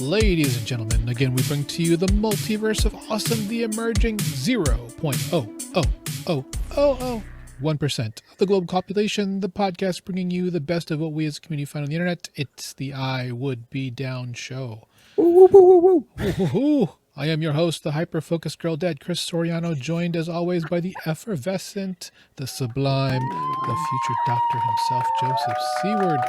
Ladies and gentlemen, again we bring to you the multiverse of awesome, the emerging 0.0000001% of the global population, the podcast bringing you the best of what we as a community find on the internet. It's the I Would Be Down show. I am your host, the hyper-focused girl dad, Chris Soriano, joined as always by the effervescent, the sublime, the future doctor himself, Joseph Seward.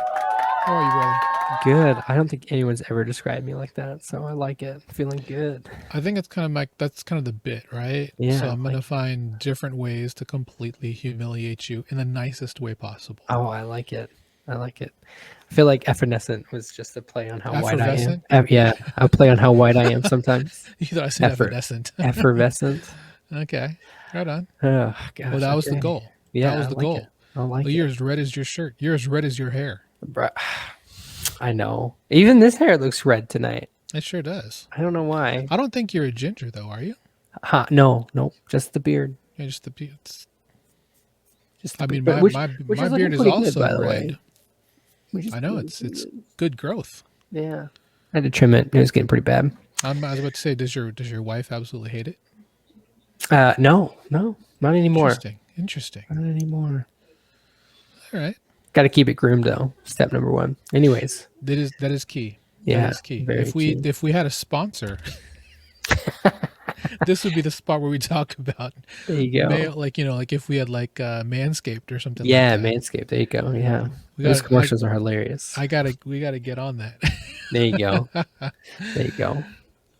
How are you, brother? Good. I don't think anyone's ever described me like that, so I like it. Feeling good. I think it's kind of like, that's kind of the bit, right? Yeah. So I'm going to find different ways to completely humiliate you in the nicest way possible. Oh, I like it. I like it. I feel like effervescent was just a play on how white I am. Yeah, I'll play on how white I am sometimes. You thought I said effervescent. Effervescent. Okay, right on. Oh, gosh, well, that was the goal. Yeah, that was the goal. It. I like You're as red as your shirt. You're as red as your hair. I know. Even this hair looks red tonight. It sure does. I don't know why. I don't think you're a ginger, though, are you? No, just the beard. Yeah, just the beard. I mean, my beard is also red. I know, it's good growth. Yeah. I had to trim it. It was getting pretty bad. I was about to say, does your wife absolutely hate it? No, not anymore. Interesting. Not anymore. All right. Got to keep it groomed though. Step number 1. Anyways, that is key. Yeah, that is key. If we had a sponsor, this would be the spot where we talk about. There you go. Like if we had like Manscaped or something. Yeah, like that. Manscaped. There you go. Yeah, those commercials are hilarious. We gotta get on that. There you go. There you go.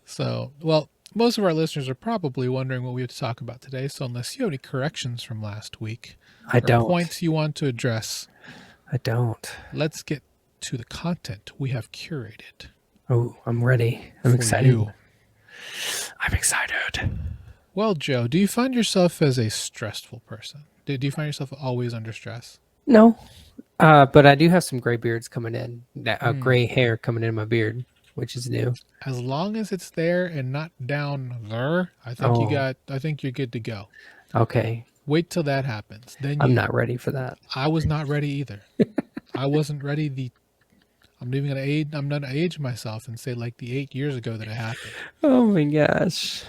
So, well, most of our listeners are probably wondering what we have to talk about today. So, unless you have any corrections from last week, points you want to address, I don't. Let's get to the content we have curated. Oh, I'm ready. I'm excited. I'm excited. Well, Joe, do you find yourself as a stressful person? Do you find yourself always under stress? No, but I do have some gray beards coming in. Gray hair coming in my beard, which is new. As long as it's there and not down there, I think you're good to go. Okay. Wait till that happens. Then I'm not ready for that. I was not ready either. I wasn't ready. I'm not gonna age myself and say like the 8 years ago that it happened. Oh my gosh.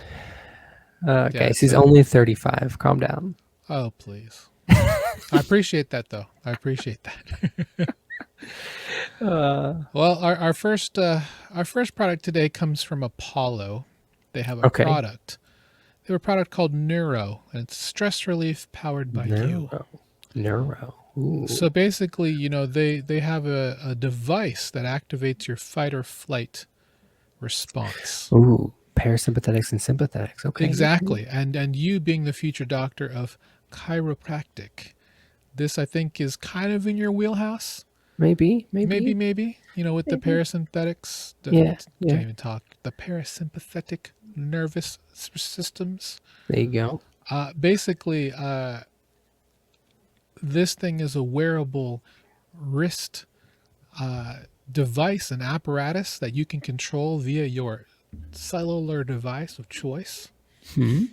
Okay, so he's only 35. Calm down. Oh, please. I appreciate that though. I appreciate that. Well, our first product today comes from Apollo. They have a product. They have a product called Neuro, and it's stress relief powered by you. Neuro. Ooh. So basically, they have a device that activates your fight or flight response. Ooh, parasympathetics and sympathetics. Okay. Exactly. And you being the future doctor of chiropractic, this I think is kind of in your wheelhouse. Maybe. With the parasympathetics. Can't even talk. The parasympathetic nervous systems. There you go. Basically, this thing is a wearable wrist device and apparatus that you can control via your cellular device of choice. Mm-hmm.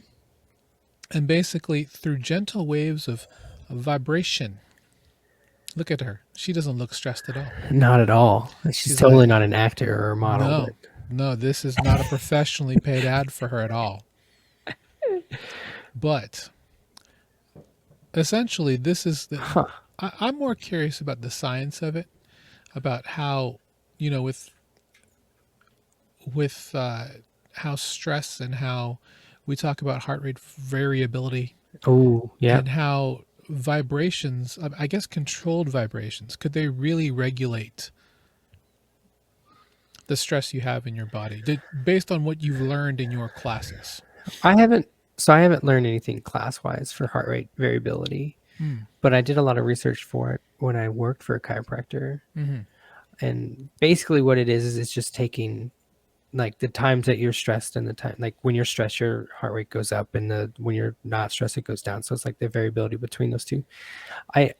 And basically, through gentle waves of vibration. Look at her. She doesn't look stressed at all. Not at all. She's totally not an actor or a model. No, this is not a professionally paid ad for her at all. But essentially, this is I'm more curious about the science of it, about how, with how stress and how we talk about heart rate variability. Oh, yeah. And how vibrations, I guess controlled vibrations, could they really regulate the stress you have in your body based on what you've learned in your classes? I haven't learned anything class-wise for heart rate variability, but I did a lot of research for it when I worked for a chiropractor. Mm-hmm. And basically what it is it's just taking like the times that you're stressed and the time, like when you're stressed, your heart rate goes up, and when you're not stressed, it goes down. So it's like the variability between those two. I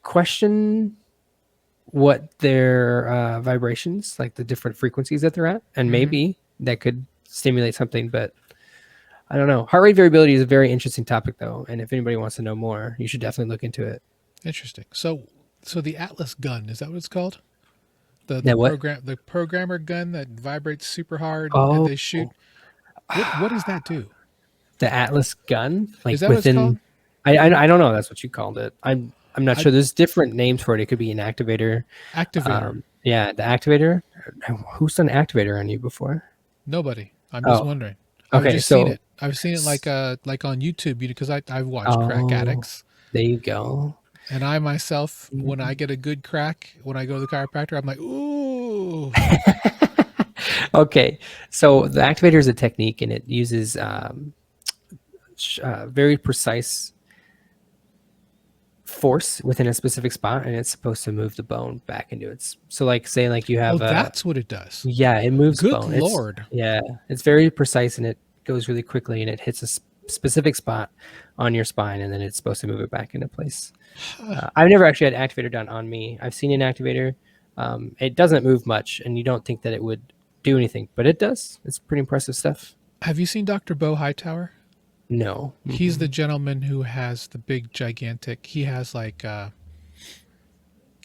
question what their vibrations, like the different frequencies that they're at, and maybe that could stimulate something, but I don't know. Heart rate variability is a very interesting topic though. And if anybody wants to know more, you should definitely look into it. Interesting. So the Atlas gun, is that what it's called? The That what? the programmer gun that vibrates super hard and Oh, they shoot. What does that do? the Atlas gun, Is like that what it's within. called? I don't know. That's what you called it. I'm not I sure. There's different names for it. It could be an activator. activator. Yeah, the activator. Who's done activator on you before? Nobody. I'm just Oh, wondering. I've okay. just seen So, it. I've seen it like on YouTube because I've watched crack oh, addicts. there you go. And I myself, when I Mhm. get a good crack, when I go to the chiropractor, I'm like, ooh. Okay, so the activator is a technique, and it uses very precise force within a specific spot, and it's supposed to move the bone back into its. So, like, say, like you Oh, have a. that's what it does. Yeah, it moves Good bone. Lord. It's very precise, and it goes really quickly, and it hits a specific spot on your spine, and then it's supposed to move it back into place. I've never actually had activator done on me. I've seen an activator. It doesn't move much, and you don't think that it would do anything, but it does. It's pretty impressive stuff. Have you seen Dr. Bo Hightower? No. He's the gentleman who has the big, gigantic. He has like.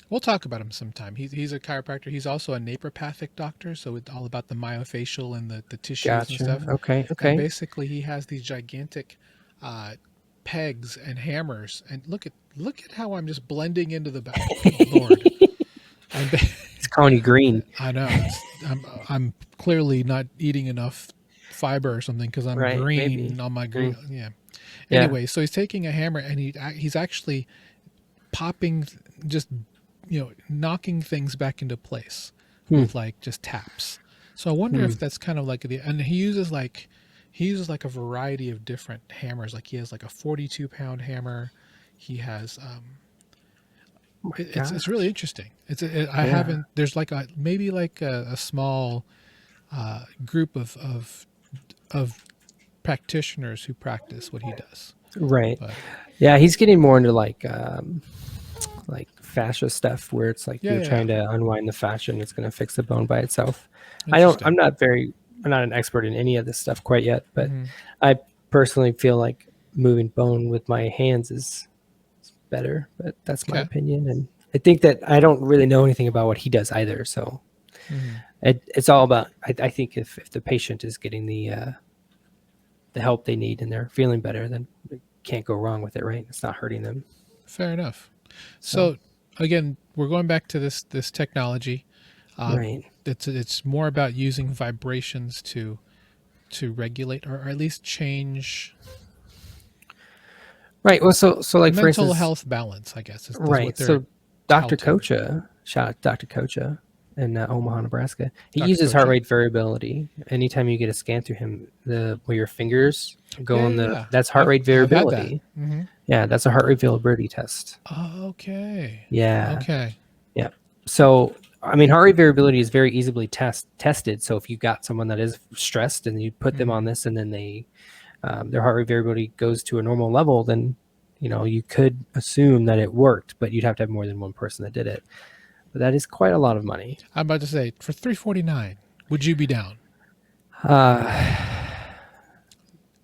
We'll talk about him sometime. He's a chiropractor. He's also a naturopathic doctor, so it's all about the myofascial and the tissues and Gotcha. stuff. Okay. And Okay. basically, he has these gigantic pegs and hammers. And look at how I'm just blending into the back. Good Lord. It's calling you green. I know. I'm clearly not eating enough fiber or something because I'm Right, green maybe. on my green. Yeah. Yeah. Anyway, so he's taking a hammer and he's actually popping, just knocking things back into place with like just taps. So I wonder if that's kind of like and he uses like a variety of different hammers. Like he has like a 42-pound hammer. He has it's really interesting. I haven't. There's like maybe like a small group of practitioners who practice what he does. Right. But Yeah, he's getting more into like fascia stuff where it's like you're yeah. trying to unwind the fascia and it's going to fix the bone by itself. Interesting. I'm not an expert in any of this stuff quite yet, but Mm-hmm. I personally feel like moving bone with my hands is better, but that's my Okay. opinion. And I think that I don't really know anything about what he does either. So it's all about, I think if the patient is getting the help they need and they're feeling better, then it can't go wrong with it, right? It's not hurting them. Fair enough. So again, we're going back to this technology. Right. It's more about using vibrations to regulate or at least change Right. Well, so like for mental instance, health balance, I guess. Is right. what they're So Dr. touting. Kocha, shout out to Dr. Kocha in Omaha, Nebraska. He Dr. uses heart Kocha? rate variability. Anytime you get a scan through him, where your fingers go Yeah. that's heart rate I've had that. variability. Mm-hmm. Yeah, that's a heart rate variability test. Okay. Yeah. Okay. Yeah. So, I mean, heart rate variability is very easily tested. So if you got someone that is stressed and you put them on this and then they their heart rate variability goes to a normal level, then you could assume that it worked, but you'd have to have more than one person that did it. But that is quite a lot of money. I'm about to say, for $349, would you be down?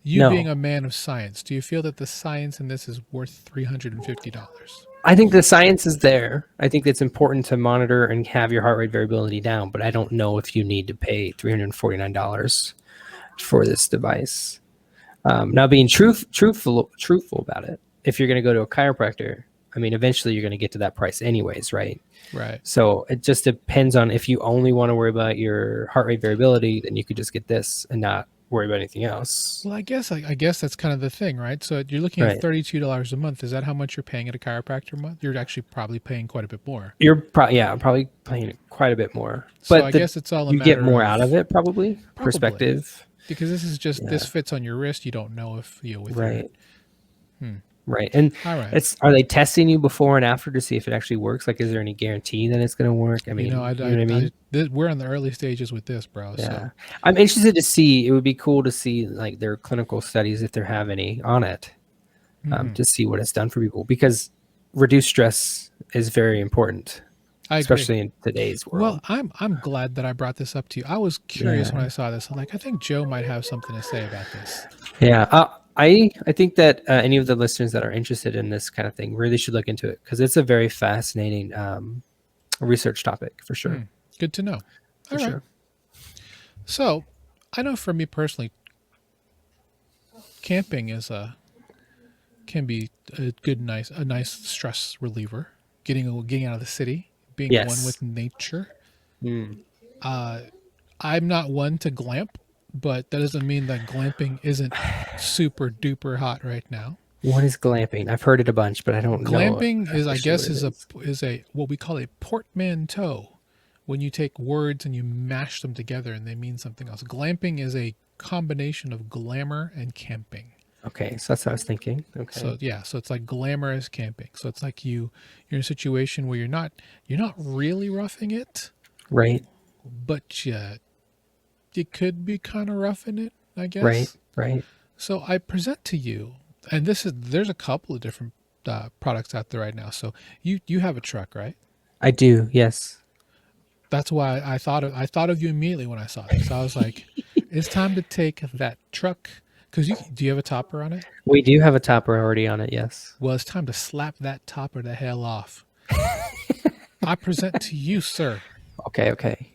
You No. being a man of science, do you feel that the science in this is worth $350? I think the science is there. I think it's important to monitor and have your heart rate variability down, but I don't know if you need to pay $349 for this device. Now, being truthful about it, if you're going to go to a chiropractor, I mean, eventually you're going to get to that price anyways, right? Right. So it just depends on if you only want to worry about your heart rate variability, then you could just get this and not worry about anything else. Well, I guess that's kind of the thing, right? So you're looking at $32 a month. Is that how much you're paying at a chiropractor a month? You're actually probably paying quite a bit more. You're probably paying quite a bit more. So But I guess it's all a you matter get more of, out of it, probably. Perspective. because this is just this fits on your wrist. You don't know if with Right. your, Right. And all right. are they testing you before and after to see if it actually works? Like, is there any guarantee that it's going to work? I mean, you know what I mean? We're in the early stages with this, bro. Yeah. So. I'm interested to see, it would be cool to see like their clinical studies, if there have any on it, to see what it's done for people, because reduced stress is very important, especially in today's world. Well, I'm glad that I brought this up to you. I was curious when I saw this. I'm like, I think Joe might have something to say about this. Yeah. I think that any of the listeners that are interested in this kind of thing really should look into it, because it's a very fascinating research topic for sure. Good to know. for All right. sure. So, I know for me personally, camping can be a nice stress reliever. Getting out of the city, being one Yes. with nature. Mm. Uh, I'm not one to glamp, but that doesn't mean that glamping isn't super duper hot right now. What is glamping? I've heard it a bunch, but I don't know Glamping is, I officially what guess, it is. is a what we call a portmanteau. When you take words and you mash them together and they mean something else. Glamping is a combination of glamour and camping. Okay, so that's what I was thinking. Okay. So yeah, so it's like glamorous camping. So it's like you're in a situation where you're not really roughing it, Right, but you could be kind of roughing it, I right, guess. right. So I present to you, and there's a couple of different products out there right now. So you have a truck, right? I do, yes. That's why I thought of you immediately when I saw this. I was like, it's time to take that truck because do you have a topper on it? We do have a topper already on it, yes. Well, it's time to slap that topper the hell off. I present to you, sir, Okay, okay.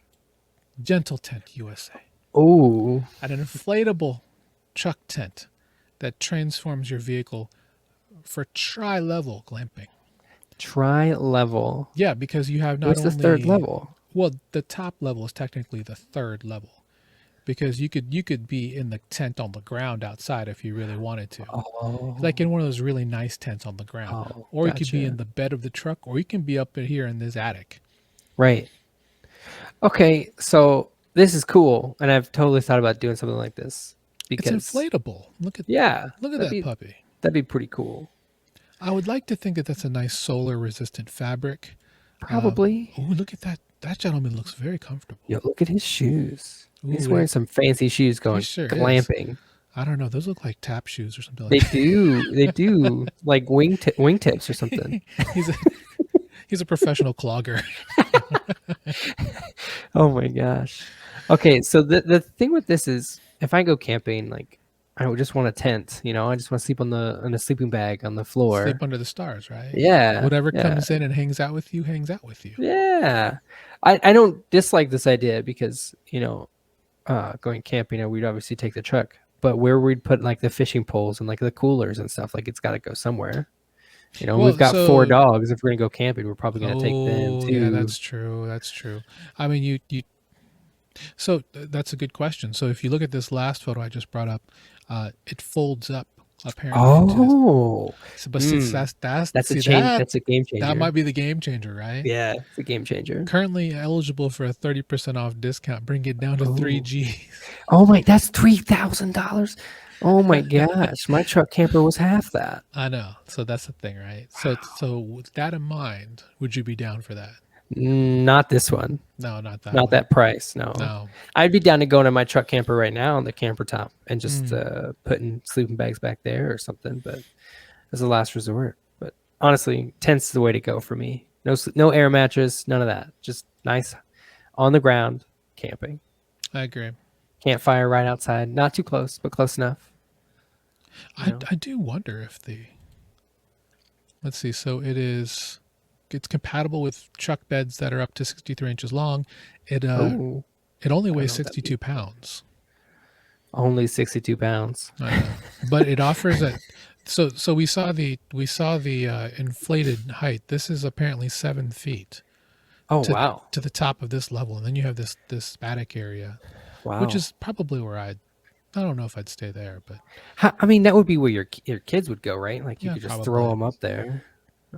Gentle Tent USA, Ooh, an inflatable truck tent that transforms your vehicle for tri-level glamping. tri-level. Yeah, because you have not What's the third only level? well, the top level is technically the third level because you could be in the tent on the ground outside if you really wanted to. Oh, Like in one of those really nice tents on the ground. oh, Or you could be in gotcha. the bed of the truck or you can be up in here in this attic. Right. Okay, so this is cool, and I've totally thought about doing something like this It's because, inflatable. yeah, Look at that'd that be puppy. that'd be pretty cool. I would like to think that that's a nice solar resistant fabric. Probably. Oh, look at that. That gentleman looks very comfortable. Yo, look at his shoes. He's Ooh, wearing some fancy shoes he going sure is. glamping. I don't know. Those look like tap shoes or something They like do. They do. Like wingtips or something. that. He's a professional clogger. Oh my gosh. Okay, so the thing with this is if I go camping, like I would just want a tent, I just want to sleep on a sleeping bag on the Sleep floor. under the stars, right? Yeah. Whatever Yeah. comes in and hangs out with you, hangs out with you. Yeah. I don't dislike this idea because, going camping, we'd obviously take the truck. But where we'd put like the fishing poles and like the coolers and stuff, like it's got to go somewhere. We've Well, got 4 so dogs. If we're gonna go camping, we're probably gonna take them oh yeah, too. that's true. That's true. I mean, you. So that's a good question. So if you look at this last photo I just brought up, it folds up apparently into this. Oh, So, but see, that's a see change. that That's a game that might changer. be the game changer, right? Yeah, it's a game changer. Currently eligible for a 30% off discount. Bring it down to Oh, 3G. oh my, that's $3,000. Oh my gosh, my truck camper was half that. I know. So that's the thing, right? Wow. So with that in mind, would you be down for that? Not this one. No, not that Not one. that price. No, No. I'd be down to going to my truck camper right now on the camper top and just Mm. putting sleeping bags back there or something. But as a last resort. But honestly, tent's the way to go for me. No air mattress, none of that. Just nice on the ground camping. I agree. Campfire right outside. Not too close, but close enough. I do wonder if let's see. So it's compatible with truck beds that are up to 63 inches long. It Oh, it only I don't weighs know what that 62 means. pounds. Only 62 pounds. I know, but it offers a. So we saw the inflated height. This is apparently 7 feet Oh, to wow. to the top of this level, and then you have this attic area, which Wow. is probably where I don't know if I'd stay there, but I mean, that would be where your kids would go, right? Like you yeah, could just throw probably. them up there.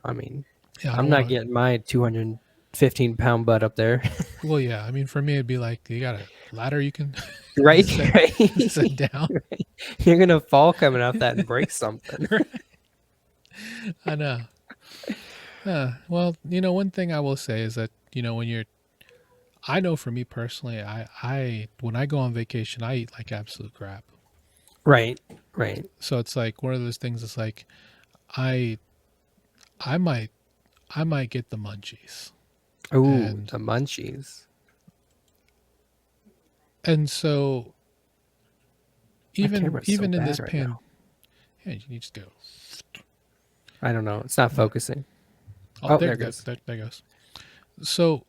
I mean, Yeah, I I'm don't not want to. getting my 215-pound butt up there. Well, yeah, I mean, for me, it'd be like you got a ladder you can Right? sit Right? sit down. Right. You're going to fall coming off that and break something. I know. Well, one thing I will say is that I know for me personally, I when I go on vacation, I eat like absolute crap. Right. Right. So it's like one of those things. It's like I I might I might get the munchies, Ooh, and the munchies. so My even camera's so even in bad this right pan, now. yeah, you just go. I don't know. It's not focusing. Oh, Oh, there there it that goes. there, there goes. So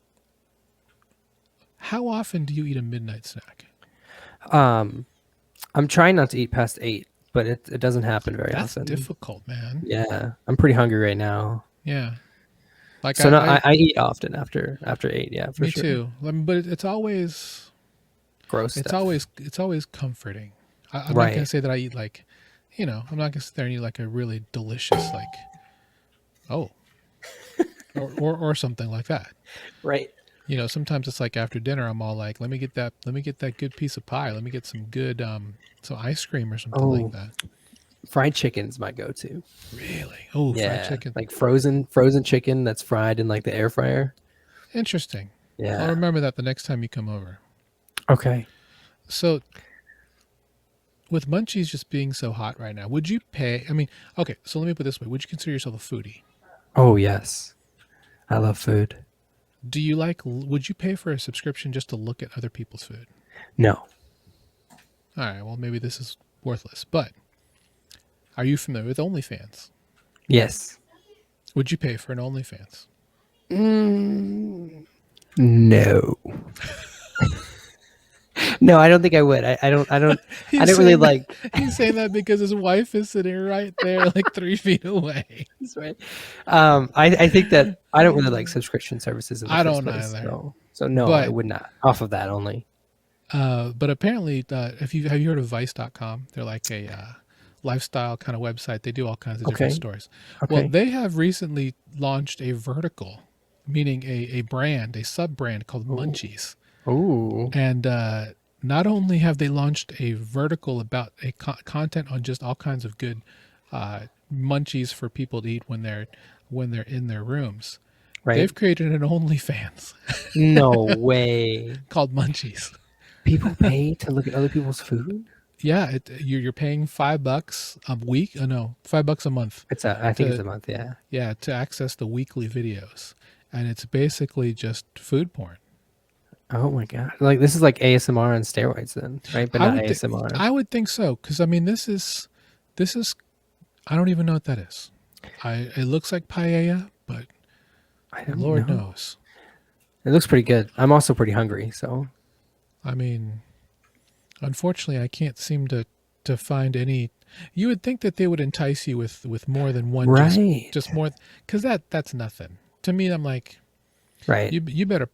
How often do you eat a midnight snack? I'm trying not to eat past 8, but it doesn't happen very That's often. difficult, man. Yeah, I'm pretty hungry right now. Yeah. Like So no, I eat often after 8. Yeah, for me sure. too. But it's always Gross it's stuff. always comforting. I'm not gonna Right. say that I eat like, I'm not gonna sit there and eat like a really delicious or something like that. Right. Sometimes it's like after dinner, I'm all like, let me get that good piece of pie. Let me get some good some ice cream or something like Oh, that. fried chicken's my go-to. Really? Oh, fried Yeah, chicken. like frozen chicken that's fried in like the air fryer. Interesting. I'll Yeah. remember that the next time you come over. Okay. So with Munchies just being so hot right now, would you pay? I mean, okay, so let me put it this way. Would you consider yourself a foodie? Oh yes, I love food. Would you pay for a subscription just to look at other people's food? No. All right, well, maybe this is worthless, but are you familiar with OnlyFans? Yes. Would you pay for an OnlyFans? No. No, I don't think I would. I don't really like. He's saying that because his wife is sitting right there, like 3 feet away. That's right. I think that I don't really like subscription services in the I first don't place. either. So no, I But would not. Off of that only. but apparently, have you heard of Vice.com? They're like a lifestyle kind of website. They do all kinds of different Okay. stories. Okay. Well, they have recently launched a vertical, meaning a brand, a sub brand called Munchies. Ooh. And not only have they launched a vertical about a content on just all kinds of good munchies for people to eat when they're in their rooms, Right. they've created an OnlyFans No way. called Munchies. People pay to look at other people's food? Yeah, you're paying $5 a week. No, $5 a month. I think it's a month, yeah. Yeah, to access the weekly videos, and it's basically just food porn. Oh my god! Like this is like ASMR on steroids, then, right? But not ASMR. I would think so, because I mean, this is. I don't even know what that is. It looks like paella, but I don't Lord know. knows. It looks pretty good. I'm also pretty hungry, so. I mean, unfortunately, I can't seem to find any. You would think that they would entice you with more than one, Right. just more, because that's nothing to me. I'm like, Right. you better,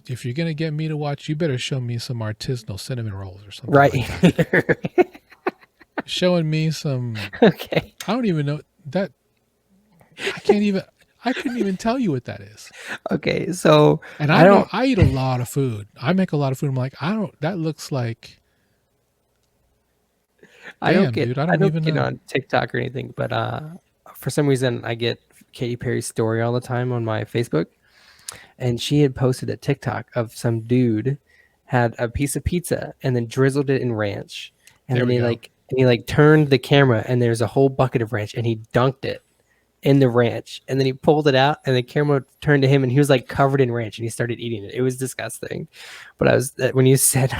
if you're gonna get me to watch, you better show me some artisanal cinnamon rolls or something. Right. Like that. Showing me some. Okay. I don't even know that. I couldn't even tell you what that is. Okay, so And I eat a lot of food. I make a lot of food. I'm like, that looks like. I don't dude, I don't even get know. on TikTok or anything, but for some reason I get Katy Perry's story all the time on my Facebook, and she had posted a TikTok of some dude had a piece of pizza and then drizzled it in ranch, and There then we he go. turned the camera and there's a whole bucket of ranch and he dunked it in the ranch, and then he pulled it out and the camera turned to him and he was like covered in ranch and he started eating it. It was disgusting. But when you said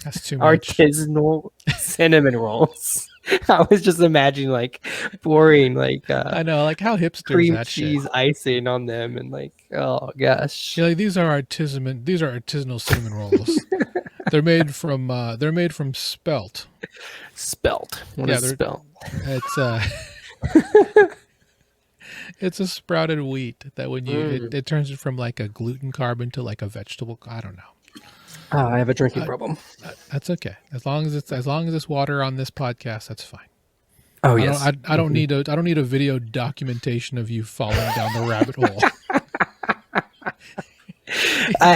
That's too much. artisanal cinnamon rolls, I was just imagining like pouring like I know, like how hipster is cream that cheese shit? icing on them and like, oh gosh. Yeah, like these are artisanal cinnamon rolls. They're made from spelt. Spelt. What Yeah, is spelt? It's it's a sprouted wheat that when it turns it from like a gluten carbon to like a vegetable. I don't know. Oh, I have a drinking problem. That's okay. As long as it's water on this podcast, that's fine. Oh yes. I don't need a video documentation of you falling down the rabbit hole.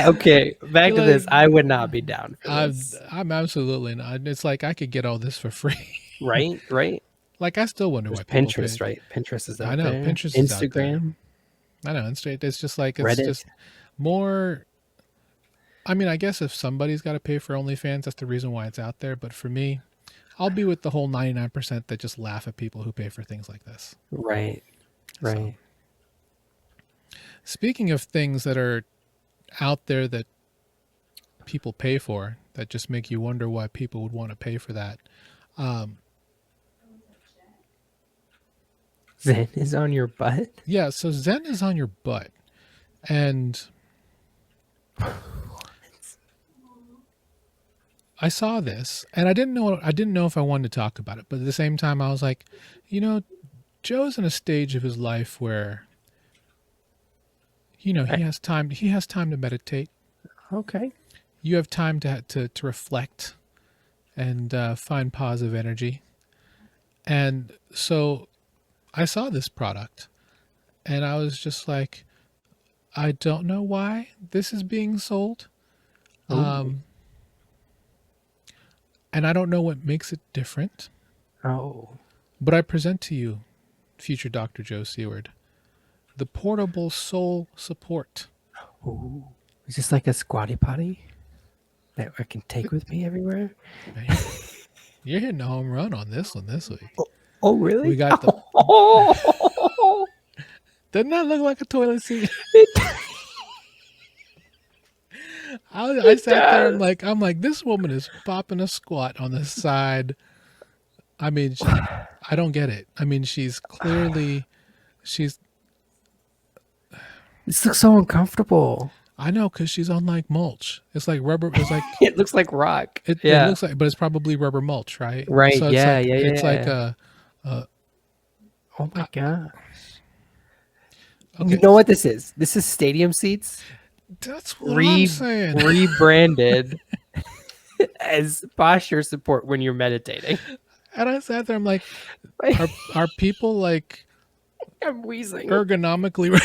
Okay, back to this. I would not be down for this. I'm absolutely not. It's like I could get all this for free. Right. Like I still wonder why people Pinterest, pay. right? Pinterest is out I know there. Pinterest is out there. Instagram. I know. It's just like Reddit. just more. I mean, I guess if somebody's got to pay for OnlyFans, that's the reason why it's out there. But for me, I'll be with the whole 99% that just laugh at people who pay for things like this. Right. So, speaking of things that are out there that people pay for, that just make you wonder why people would want to pay for that. Zen is on your butt? Yeah, so Zen is on your butt. And I saw this and I didn't know if I wanted to talk about it, but at the same time I was like, Joe's in a stage of his life where he has time to meditate. Okay. You have time to reflect and find positive energy. And so I saw this product and I was just like, I don't know why this is being sold. And I don't know what makes it different. Oh. But I present to you, future Dr. Joe Seward, the portable soul support. Ooh. Is this like a squatty potty that I can take with me everywhere? Man, you're hitting a home run on this one this week. Oh, really? We got the. Doesn't that look like a toilet seat? I sat there. I'm like, this woman is popping a squat on the side. I mean, I don't get it. I mean, she's. This looks so uncomfortable. I know, because she's on like mulch. It's like rubber. It's like It looks like rock. it looks like, but it's probably rubber mulch, right? Right. So it's it's like a. Oh my gosh. Okay. You know what this is? This is stadium seats. That's what I'm saying. Rebranded as posture support when you're meditating. And I sat there. I'm like, are people like I'm wheezing. ergonomically?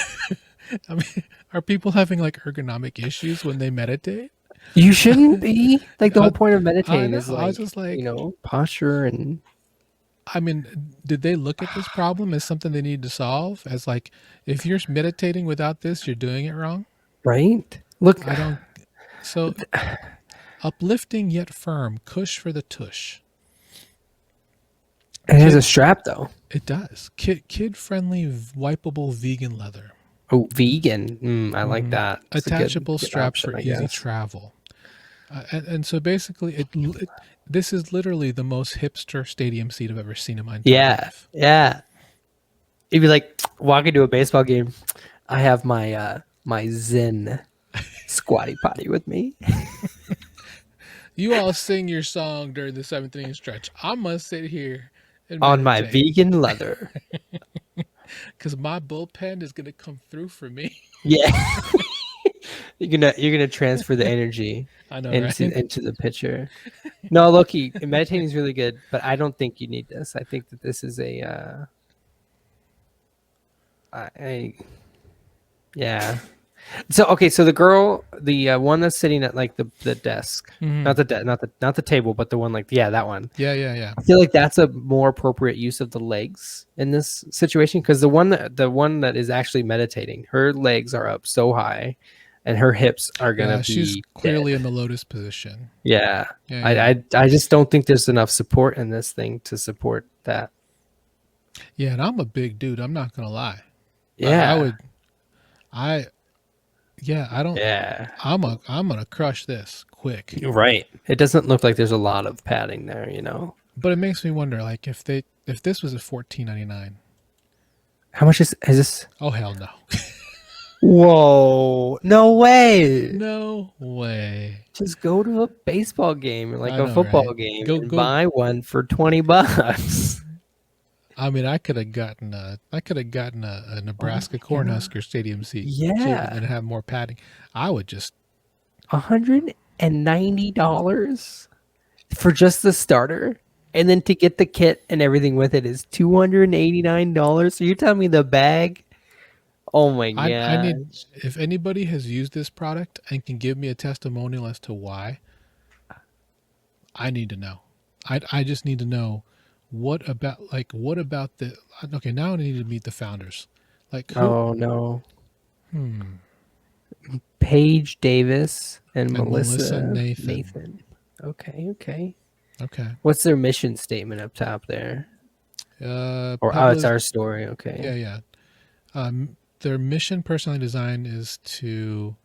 I mean, are people having like ergonomic issues when they meditate? You shouldn't be. Like the whole point of meditating is I was just like, posture and. I mean, did they look at this problem as something they need to solve? As like, if you're meditating without this, you're doing it wrong. Right. Look. I don't. So, uplifting yet firm, cush for the tush. It has a strap though. It does. Kid-friendly, wipeable vegan leather. Oh, vegan. I like that. It's Attachable good straps option, for I easy guess. travel. And so basically, this is literally the most hipster stadium seat I've ever seen in my entire life. Yeah. You'd be like walking to a baseball game. I have my my Zen squatty potty with me. You all sing your song during the 7th inning stretch. I'm gonna sit here and On my meditate, vegan leather. because my bullpen is gonna come through for me. Yeah. You're gonna transfer the energy I know, into the pitcher. No, Loki, meditating is really good, but I don't think you need this. I think that this is a yeah. So okay, so the girl, the one that's sitting at like the desk, not the table, but the one like that one. Yeah. I feel like that's a more appropriate use of the legs in this situation, because the one that is actually meditating, her legs are up so high, and her hips are gonna be. She's clearly dead. in the lotus position. Yeah. Yeah. I just don't think there's enough support in this thing to support that. Yeah, and I'm a big dude. I'm not gonna lie. Yeah. I don't. Yeah. I'm gonna crush this quick. Right. It doesn't look like there's a lot of padding there, But it makes me wonder, like, if this was a $14.99. How much is this? Oh hell no! Whoa! No way! No way! Just go to a baseball game or like I a know, football right? game Go- and go- buy one for $20. I mean, I could have gotten a Nebraska Cornhusker stadium seat. Yeah. And have more padding. I would just. $190 for just the starter, and then to get the kit and everything with it is $289. So you're telling me the bag? Oh my god! I need, if anybody has used this product and can give me a testimonial as to why, I need to know. I just need to know what about the. Okay, now I need to meet the founders. Like who, Oh no. Paige Davis and Melissa Nathan. Okay. Okay. What's their mission statement up top there? It's our story. Okay. Yeah. Their mission, personally designed, is to.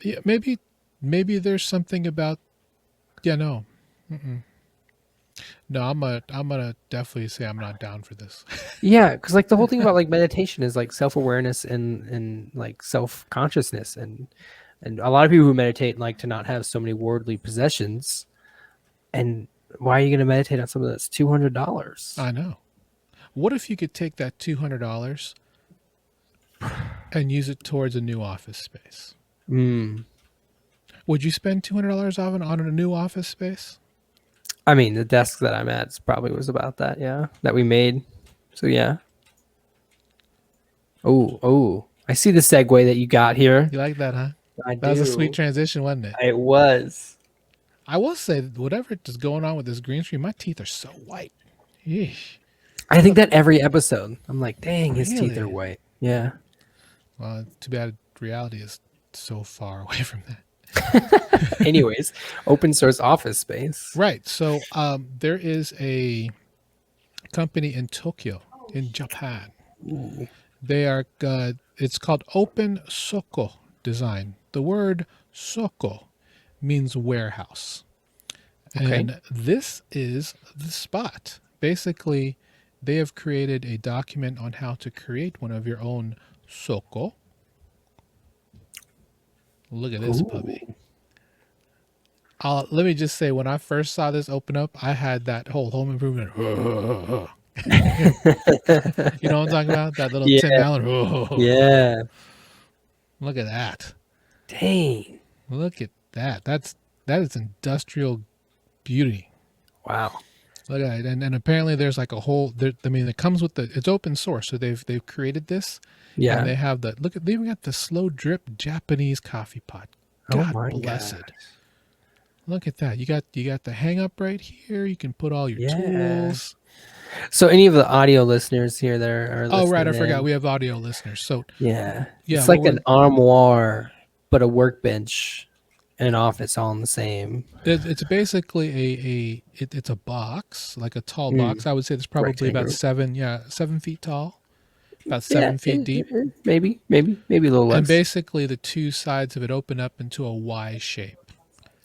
Yeah, maybe there's something about. Yeah, no. No, I'm gonna definitely say I'm not down for this. Yeah, because like the whole thing about like meditation is like self-awareness and like self-consciousness, and a lot of people who meditate like to not have so many worldly possessions, And why are you going to meditate on something that's $200? I know. What if you could take that $200 and use it towards a new office space? Would you spend $200 on a new office space? I mean, the desk that I'm at probably was about that, yeah, that we made. So, yeah. Oh, I see the segue that you got here. You like that, huh? I That was a sweet transition, wasn't it? It was. I will say, whatever is going on with this green screen, my teeth are so white. Yeesh. I think that every episode, I'm like, dang, his teeth are Really? white. Yeah. Well, too bad reality is so far away from that. Anyways, open source office space. Right. So there is a company in Tokyo, in Japan. Ooh. They are, it's called Open Soko Design. The word soko means warehouse. Okay. And this is the spot. Basically, they have created a document on how to create one of your own soko. Look at this puppy. Let me just say, when I first saw this open up, I had that whole home improvement. You know what I'm talking about? That little Tim Allen. Yeah. Look at that. Dang. Look at that. That is industrial beauty. Wow. Look at it. And apparently there's like a whole, I mean, it comes with it's open source. So they've created this. Yeah. And they have they even got the slow drip Japanese coffee pot. God bless it. Look at that. You got the hang up right here. You can put all your tools. So any of the audio listeners here there are Oh, right. I in. forgot. We have audio listeners. So Yeah. Yeah, it's like an armoire, but a workbench and an office all in the same. It's basically it's a box, like a tall box. I would say it's probably about 7 feet tall, about 7 feet deep. Maybe a little less. And basically the two sides of it open up into a Y shape.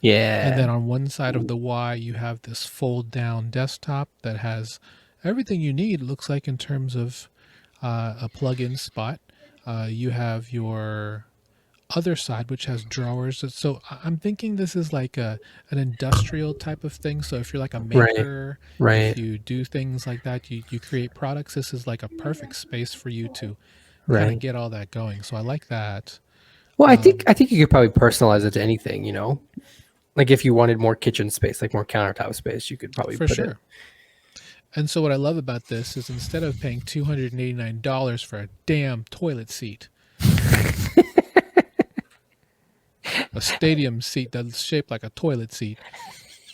Yeah. And then on one side of the Y, you have this fold down desktop that has everything you need, it looks like, in terms of a plug-in spot. You have your other side, which has drawers. So I'm thinking this is like an industrial type of thing. So if you're like a maker, if you do things like that, you create products, this is like a perfect space for you to kind of get all that going. So I like that. Well, I think you could probably personalize it to anything, you know? Like if you wanted more kitchen space, like more countertop space, you could probably put it. And so what I love about this is instead of paying $289 for a damn toilet seat, a stadium seat that's shaped like a toilet seat,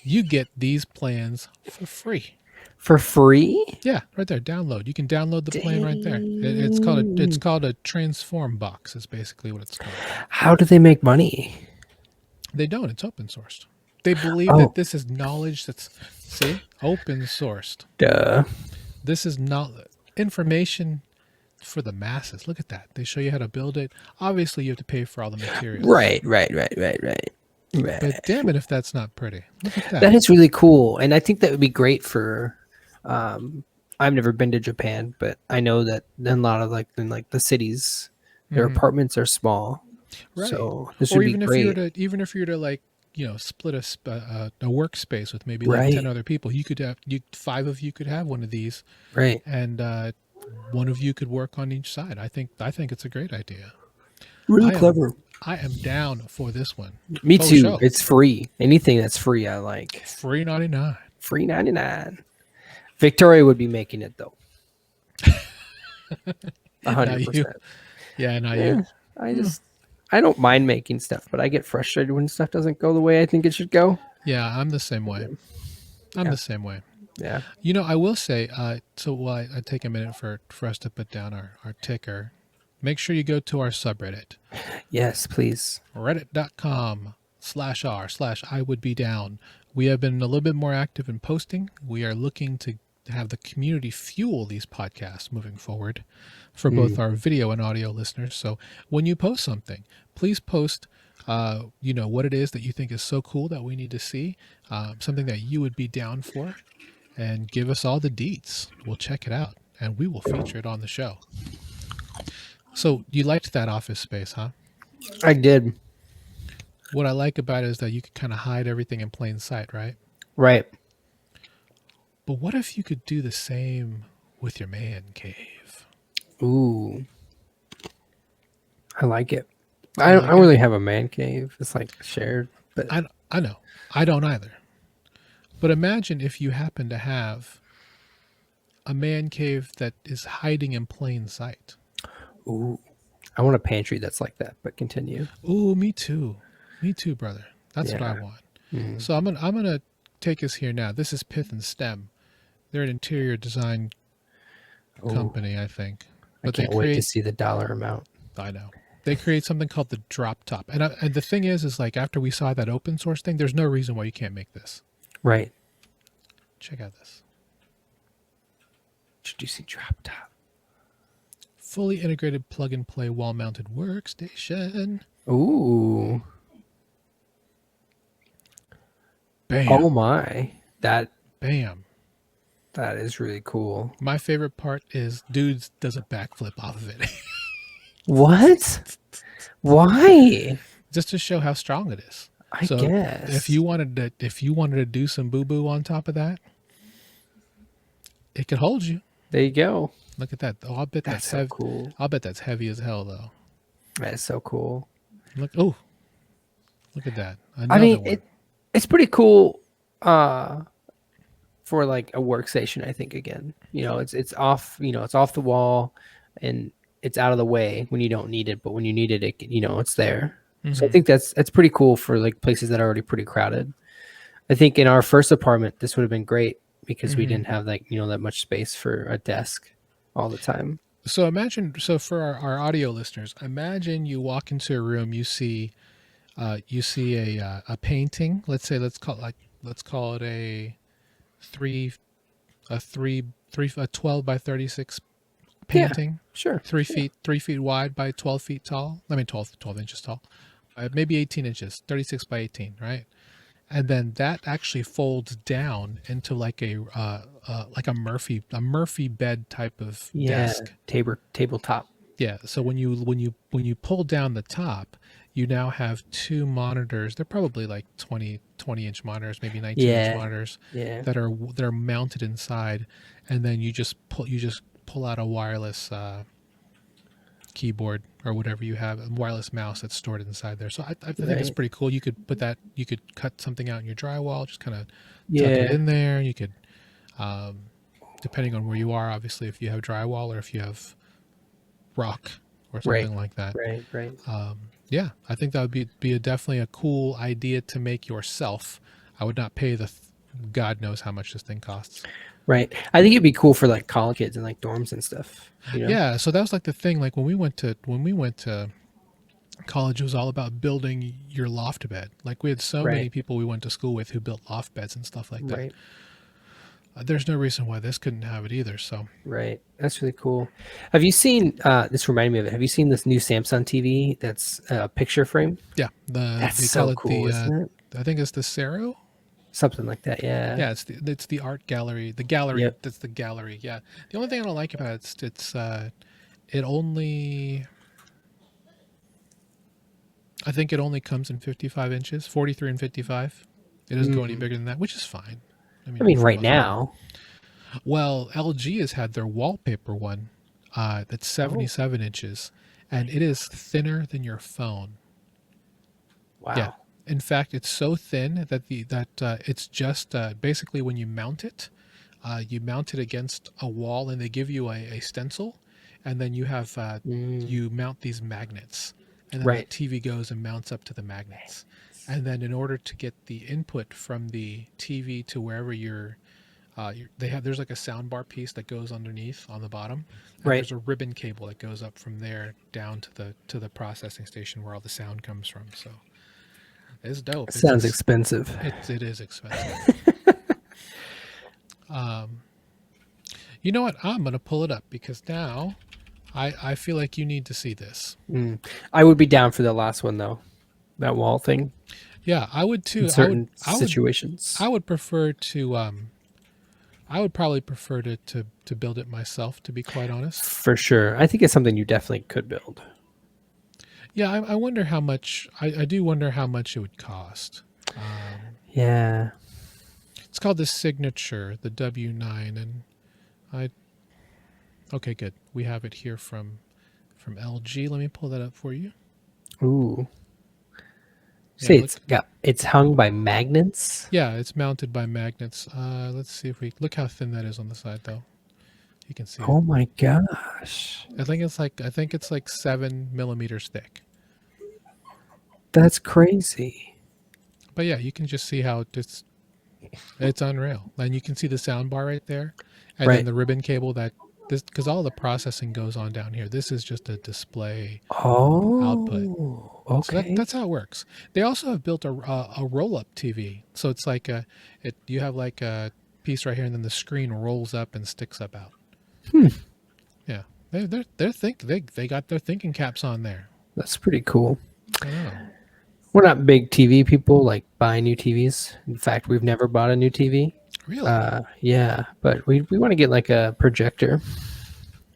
you get these plans for free. For free? Yeah, right there. Download. You can download the plan right there. It's called a transform box. Is basically what it's called. How do they make money? They don't. It's open sourced. They believe that this is knowledge that's open sourced. Duh. This is not information for the masses. Look at that. They show you how to build it. Obviously, you have to pay for all the materials. Right. But damn it, if that's not pretty. Look at that. That is really cool, and I think that would be great for. I've never been to Japan, but I know that in a lot of in the cities, their apartments are small. Right. So this or would even be if great. you're to split a workspace with maybe like 10 other people, you could have 5 of you could have one of these. Right. And one of you could work on each side. I think it's a great idea. Really clever. I am down for this one. Me too. Show. It's free. Anything that's free, I like. Free 99. Free 99. Victoria would be making it though. 100%. Yeah, not you. I don't mind making stuff, but I get frustrated when stuff doesn't go the way I think it should go. Yeah, I'm the same way. I'm the same way. Yeah. You know, I will say, so while I take a minute for us to put down our ticker, make sure you go to our subreddit. Yes, please. Reddit.com/r/IWoulDBeDown. We have been a little bit more active in posting. We are looking to have the community fuel these podcasts moving forward for both our video and audio listeners. So when you post something, please post what it is that you think is so cool that we need to see, something that you would be down for, and give us all the deets. We'll check it out and we will feature it on the show. So you liked that office space, huh? I did. What I like about it is that you can kind of hide everything in plain sight, right? Right. But what if you could do the same with your man cave? Ooh. I like it. You I like don't it? really have a man cave. It's like shared, but I know. I don't either. But imagine if you happen to have a man cave that is hiding in plain sight. ooh, I want a pantry that's like that. But continue. Ooh, me too. Me too, brother. That's what I Yeah. want. Mm. So I'm gonna take us here now. This is Pith and Stem. They're an interior design Ooh, company, I think. I But they can't wait to create, see the dollar amount. I know, they create something called the drop top. And the thing is like after we saw that open source thing, there's no reason why you can't make this. Right. Check out this. Introducing drop top. Fully integrated plug and play wall mounted workstation. Ooh. Bam. Oh my. That Bam. is really cool. My favorite part is dudes does a backflip off of it. What? Why? Just to show how strong it is. I So guess. if you wanted to do some boo boo on top of that, it could hold you. There you go. Look at that. Oh, I'll bet that's so heavy. cool. I'll bet that's heavy as hell though. That is so cool. Look at that. I mean, one. it's pretty cool for like a workstation, I think. Again, it's off, it's off the wall and it's out of the way when you don't need it, but when you need it, it's there. So I think that's pretty cool for like places that are already pretty crowded. I think in our first apartment, this would have been great because we didn't have like, that much space for a desk all the time. So for our audio listeners, imagine you walk into a room, you see a painting. Let's call it a 12 by 36 painting. Yeah, sure. 3 feet wide by 12 feet tall. I mean 12 inches tall. Maybe 18 inches, 36 by 18, right? And then that actually folds down into like a Murphy bed type of desk. Tabletop. Yeah. So when you pull down the top, you now have two monitors. They're probably like 20-inch monitors, maybe 19-inch monitors that are mounted inside, and then you just pull out a wireless keyboard or whatever you have, a wireless mouse that's stored inside there. So I think it's pretty cool. You could cut something out in your drywall, just kind of tuck it in there. You could, depending on where you are, obviously, if you have drywall or if you have rock or something like that. Right. Yeah, I think that would be definitely a cool idea to make yourself. I would not pay God knows how much this thing costs. Right. I think it'd be cool for like college kids and like dorms and stuff. Yeah. So that was like the thing. Like when we went to college, it was all about building your loft bed. Like we had so many people we went to school with who built loft beds and stuff like that. Right. There's no reason why this couldn't have it either. So right. That's really cool. Have you seen? This reminded me of it. Have you seen this new Samsung TV that's a picture frame? Yeah. That's they so call it cool, isn't it? I think it's the Cero. Something like that, yeah. Yeah, it's the art gallery. The gallery. Yep. That's the gallery. Yeah. The only thing I don't like about it only. I think it only comes in 55 inches, 43 and 55. It doesn't go any bigger than that, which is fine. I mean right now. Well, LG has had their wallpaper one that's 77 inches, and it is thinner than your phone. Wow. Yeah. In fact, it's so thin that it's just basically when you mount it against a wall, and they give you a stencil, and then you have you mount these magnets, and then the TV goes and mounts up to the magnets, and then in order to get the input from the TV to wherever there's like a sound bar piece that goes underneath on the bottom. And there's a ribbon cable that goes up from there down to the processing station where all the sound comes from. So. It's dope. Sounds expensive. It is expensive. You know what? I'm going to pull it up because now I feel like you need to see this. I would be down for the last one, though. That wall thing. Yeah, I would too. In certain situations. I would prefer to... I would probably prefer to build it myself, to be quite honest. For sure. I think it's something you definitely could build. Yeah, I wonder how much. I do wonder how much it would cost. Yeah. It's called the Signature, the W9, and I. Okay, good. We have it here from LG. Let me pull that up for you. Ooh. Yeah, Say look. it's hung by magnets. Yeah, it's mounted by magnets. Let's see if we look how thin that is on the side, though. You can see it. Oh my gosh. I think it's like 7 millimeters thick. That's crazy. But yeah, you can just see how it's unreal, and you can see the sound bar right there, and then Right. the ribbon cable because all the processing goes on down here. This is just a display output. Oh, So okay. that's how it works. They also have built a roll-up TV. So it's like you have like a piece right here, and then the screen rolls up and sticks up out. Yeah, they got their thinking caps on there. That's pretty cool. I know. We're not big TV people, like buying new TVs. In fact, we've never bought a new TV. Really? Yeah, but we want to get like a projector.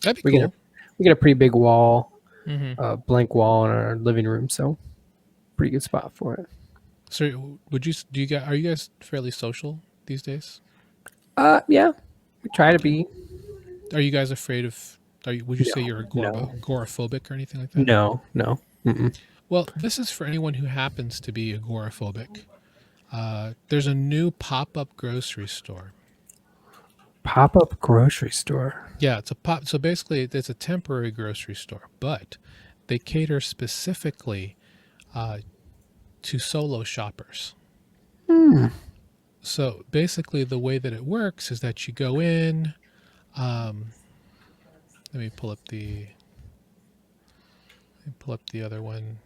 That'd be cool. We get a pretty big wall, Mm-hmm. blank wall in our living room, so pretty good spot for it. So are you guys fairly social these days? Yeah, we try to be. Are you guys afraid of? Would you say No, you're no, agoraphobic or anything like that? no. Mm-mm. Well, this is for anyone who happens to be agoraphobic. There's a new pop-up grocery store. Pop-up grocery store. Yeah, it's a pop. So basically, it's a temporary grocery store, but they cater specifically to solo shoppers. So basically, the way that it works is that you go in. Let me pull up the other one.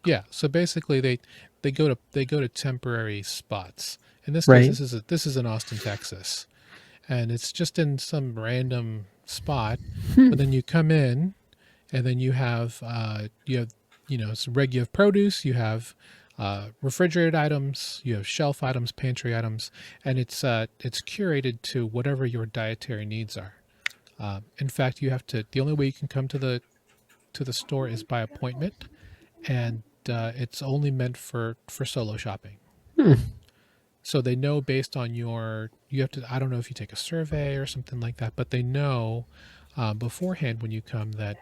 Yeah. So basically, they go to temporary spots. In this case, Right. this is in Austin, Texas, and it's just in some random spot. But then you come in, and then you have you have produce, you have refrigerated items, you have shelf items, pantry items, and it's curated to whatever your dietary needs are. In fact, the only way you can come to the store is by appointment, and it's only meant for solo shopping. So they know based on you have to, I don't know if you take a survey or something like that, but they know beforehand when you come that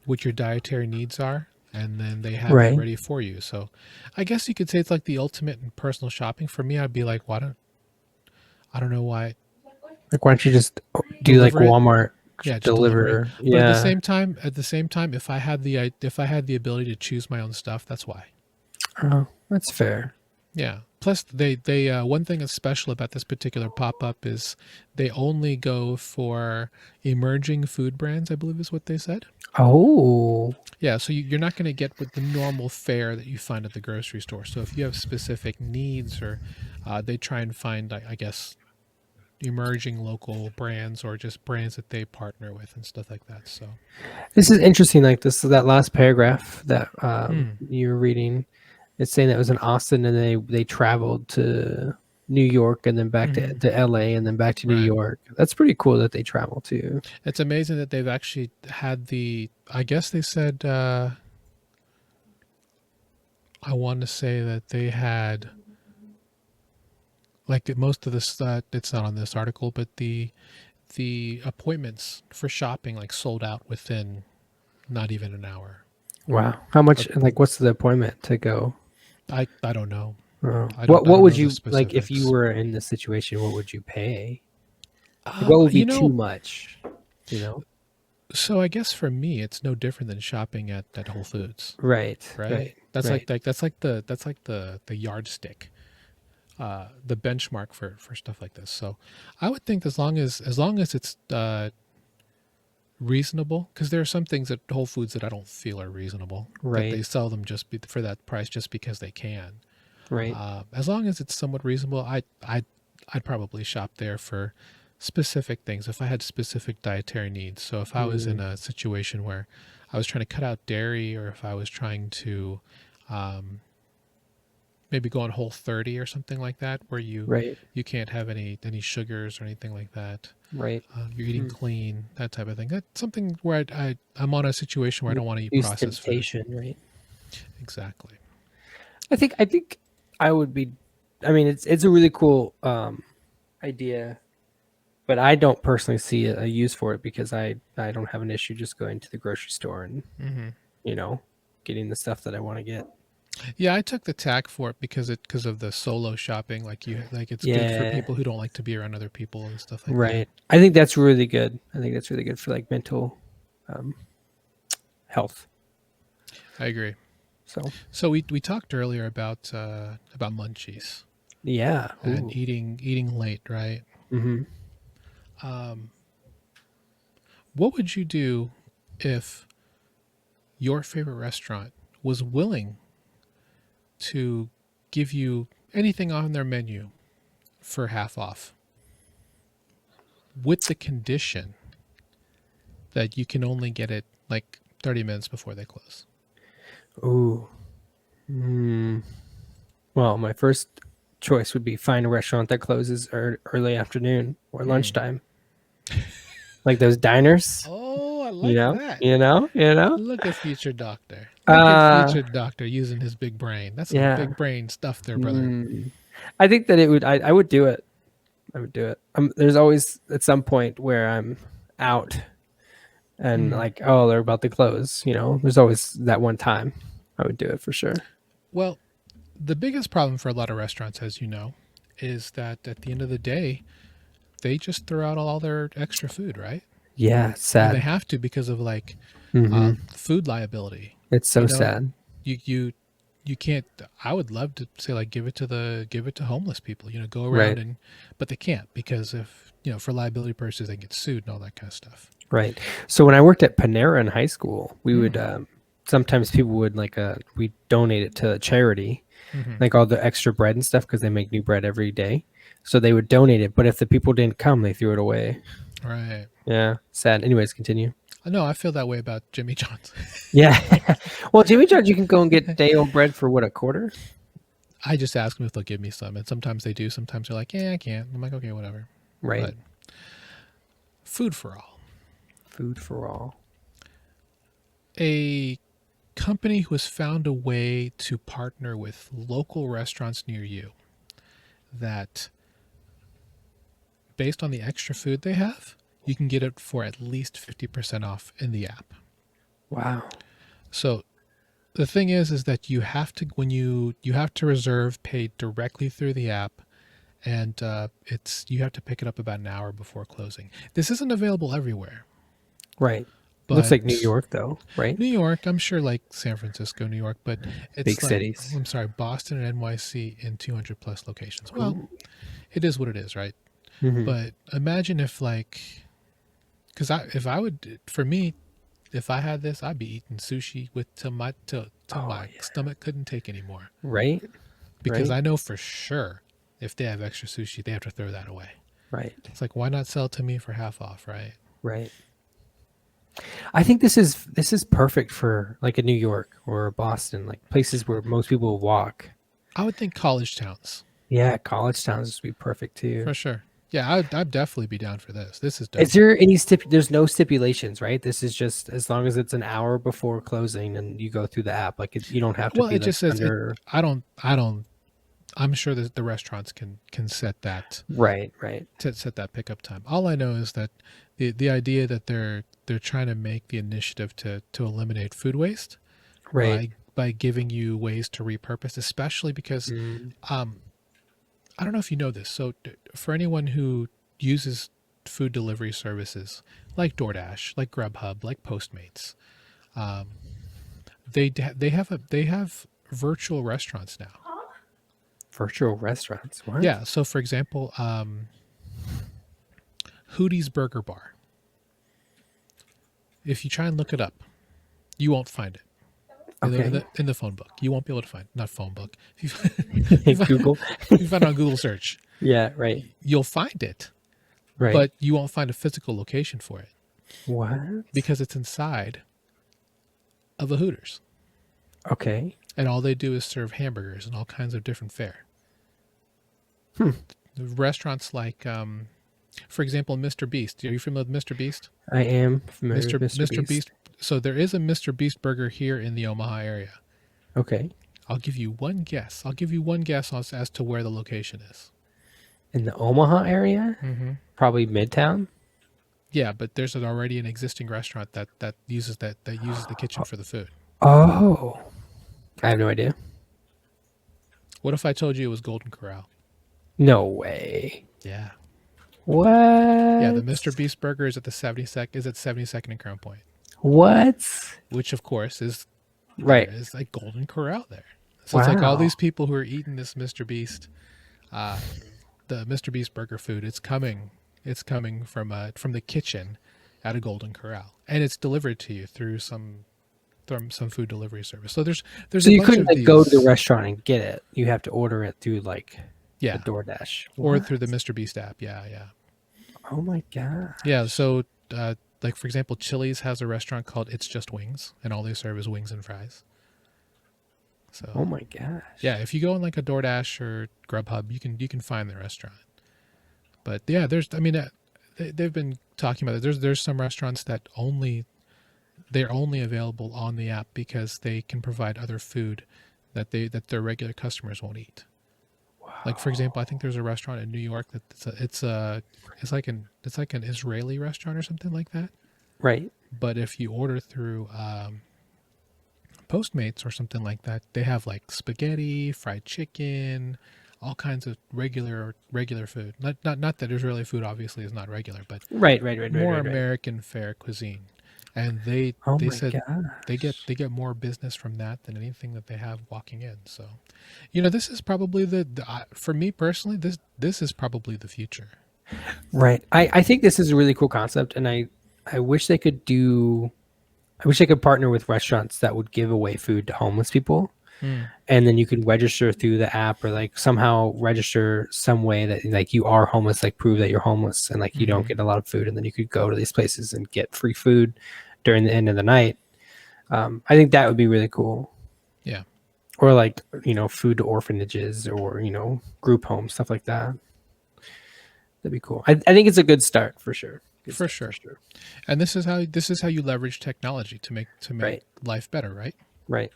what your dietary needs are, and then they have it Right. ready for you. So I guess you could say it's like the ultimate in personal shopping. For me, I'd be like, I don't know why. Like, why don't you just do like Deliver it? Walmart? Yeah, just deliver it. Deliver. But Yeah. at the same time, if I had the ability to choose my own stuff, that's why. Oh, that's fair. Yeah. Plus, they one thing that's special about this particular pop up is they only go for emerging food brands. I believe is what they said. Oh, Yeah. So you're not going to get with the normal fare that you find at the grocery store. So if you have specific needs, or they try and find, I guess, emerging local brands or just brands that they partner with and stuff like that. So this is interesting. Like that last paragraph that Hmm. you were reading, it's saying that it was in Austin and they traveled to New York and then back Mhm. to LA and then back to New Right. York. That's pretty cool that they travel to. It's amazing that they've actually had I guess they said, I want to say that they had, like most of this, it's not on this article, but the appointments for shopping like sold out within not even an hour. Wow. How much, like, what's the appointment to go? I don't know. Oh. I What don't would know the you, like, if you specifics. were in this situation, what would you pay? Like, what would be too much, you know? So I guess for me, it's no different than shopping at Whole Foods, Right. right? That's Right. that's like the yardstick, the benchmark for stuff like this. So I would think as long as it's reasonable, because there are some things at Whole Foods that I don't feel are reasonable, that they Right. sell them just for that price just because they can. Right. As long as it's somewhat reasonable, I'd probably shop there for specific things if I had specific dietary needs. So if I was in a situation where I was trying to cut out dairy, or if I was trying to maybe go on Whole30 or something like that, where Right. you can't have any sugars or anything like that. Right. You're eating clean, that type of thing. That's something where I'm on a situation where I don't want to eat Use processed food. temptation, right? Exactly. I think I would be I mean, it's a really cool idea, but I don't personally see a use for it because I don't have an issue just going to the grocery store and you know getting the stuff that I want to get. Yeah, I took the tack for it because of the solo shopping. Like it's good for Yeah, people who don't like to be around other people and stuff like that. right. I think that's really good. I think that's really good for like mental um, health. I agree. So So we talked earlier about munchies yeah. and Ooh. eating late, right? Mm-hmm. What would you do if your favorite restaurant was willing to give you anything on their menu for half off, with the condition that you can only get it like 30 minutes before they close? Ooh. Mm. Well, my first choice would be find a restaurant that closes early afternoon or lunchtime, like those diners. Oh, I You like know, that. you know, you know. Look at future doctor. Look at Uh, future doctor using his big brain. That's some yeah. big brain stuff there, brother. Mm. I think that it would. I would do it. I would do it. There's always at some point where I'm out and Hmm. like, oh, they're about to close. You know, there's always that one time. I would do it for sure. Well, the biggest problem for a lot of restaurants, as you know, is that at the end of the day, they just throw out all their extra food, right? Yeah, And they sad. have to because of like Hmm. food liability. It's so You know, sad. you can't. I would love to say like give it to homeless people. You know, go around Right, but they can't because if for liability purposes they get sued and all that kind of stuff. right. So when I worked at Panera in high school, we would Mm. sometimes people would like we donate it to charity, Hmm. like all the extra bread and stuff because they make new bread every day. So they would donate it, but if the people didn't come, they threw it away. Right. Yeah, sad. Anyways, continue. I know. I feel that way about Jimmy John's. Yeah. Well, Jimmy John's, you can go and get day old bread for what, a quarter? I just ask them if they'll give me some, and sometimes they do. Sometimes they're like, "Yeah, I can't." I'm like, "Okay, whatever." Right. But food for all. Food for all. A company who has found a way to partner with local restaurants near you that, based on the extra food they have, you can get it for at least 50% off in the app. Wow. So the thing is that you have to when you have to reserve paid directly through the app, and it's you have to pick it up about an hour before closing. This isn't available everywhere, Right. Looks like New but York, though, right? New York, I'm sure, like San Francisco, New York, but Big it's like, cities. I'm sorry, Boston and NYC in 200 plus locations. Well, Ooh. it is what it is, right? Hmm. But imagine if like, because if I would, for me, if I had this, I'd be eating sushi with till till Oh, my yeah. stomach couldn't take anymore. Right. Because Right. I know for sure if they have extra sushi, they have to throw that away. Right. It's like, why not sell it to me for half off, right? Right. I think this is perfect for like a New York or a Boston, like places where most people will walk. I would think college towns Yeah, college towns would be perfect too. for sure. Yeah, I'd definitely be down for this. This is Is dope. there any there's no stipulations, right? This is just as long as it's an hour before closing and you go through the app. Like you don't have to Well, be it like just says it. under. I don't. I'm sure that the restaurants can set that Right, right. set that pickup time. All I know is that the idea that they're trying to make the initiative to eliminate food waste Right. by giving you ways to repurpose, especially because Mm, um, I don't know if you know this. So for anyone who uses food delivery services like DoorDash, like Grubhub, like Postmates, um, they have virtual restaurants now. virtual restaurants. What? Yeah. So for example, Hootie's Burger Bar. If you try and look it up, you won't find it Okay. in the phone book. You won't be able to find it. Not phone book. If you Google. if you find it on Google search, Yeah, right. you'll find it, Right. but you won't find a physical location for it What? because it's inside of a Hooters, Okay. and all they do is serve hamburgers and all kinds of different fare. Hmm. The restaurants like, for example, Mr. Beast. Are you familiar with Mr. Beast? I am familiar Mr. with Mr. Mr. Beast. Beast. So there is a Mr. Beast burger here in the Omaha area. Okay. I'll give you one guess. I'll give you one guess as to where the location is. In the Omaha area? Mm-hmm. Probably Midtown? Yeah, but there's already an existing restaurant that uses the kitchen for the food. Oh. I have no idea. What if I told you it was Golden Corral? No way. Yeah. What? Yeah, the Mr. Beast burger is at the 72nd and Crown Point. What? Which of course is Right. like Golden Corral there. So it's like all these people who are eating this Mr. Beast, the Mr. Beast burger food. It's coming from the kitchen at a Golden Corral, and it's delivered to you through some food delivery service. So there's So a you bunch couldn't of like go to the these- restaurant and get it. You have to order it through like yeah, the DoorDash or What? through the Mr. Beast app. Yeah. Oh my god. Yeah, so like for example, Chili's has a restaurant called It's Just Wings, and all they serve is wings and fries. So Oh my gosh. yeah, if you go on like a DoorDash or Grubhub, you can find the restaurant. But yeah, they've been talking about it. There's some restaurants that they're only available on the app because they can provide other food that their regular customers won't eat. Wow. Like for example, I think there's a restaurant in New York that it's like an Israeli restaurant or something like that. Right. But if you order through Postmates or something like that, they have like spaghetti, fried chicken, all kinds of regular food. Not that Israeli food obviously is not regular, but Right. more American fare cuisine. And they said gosh. they get more business from that than anything that they have walking in. So, this is probably for me personally, this is probably the future. Right. I think this is a really cool concept, and I wish they could partner with restaurants that would give away food to homeless people. And then you could register through the app or like somehow register some way that like you are homeless, like prove that you're homeless and like you don't get a lot of food. And then you could go to these places and get free food during the end of the night. I think that would be really cool. Yeah. Or like, food to orphanages or, group homes, stuff like that. That'd be cool. I think it's a good start for sure. For sure. And this is how you leverage technology to make Right. life better, right? Right.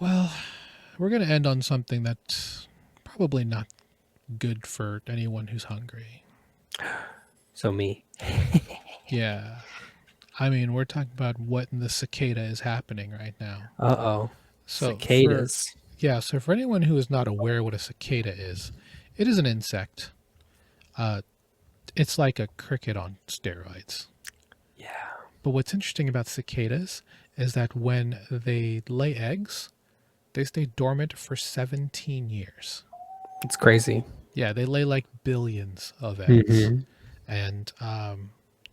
Well, we're going to end on something that's probably not good for anyone who's hungry. So me. Yeah. I mean, we're talking about what in the cicada is happening right now. Uh-oh. So Cicadas. So for anyone who is not aware what a cicada is, it is an insect. It's like a cricket on steroids. Yeah. But what's interesting about cicadas is that when they lay eggs, they stay dormant for 17 years. It's crazy. Yeah, they lay like billions of eggs. And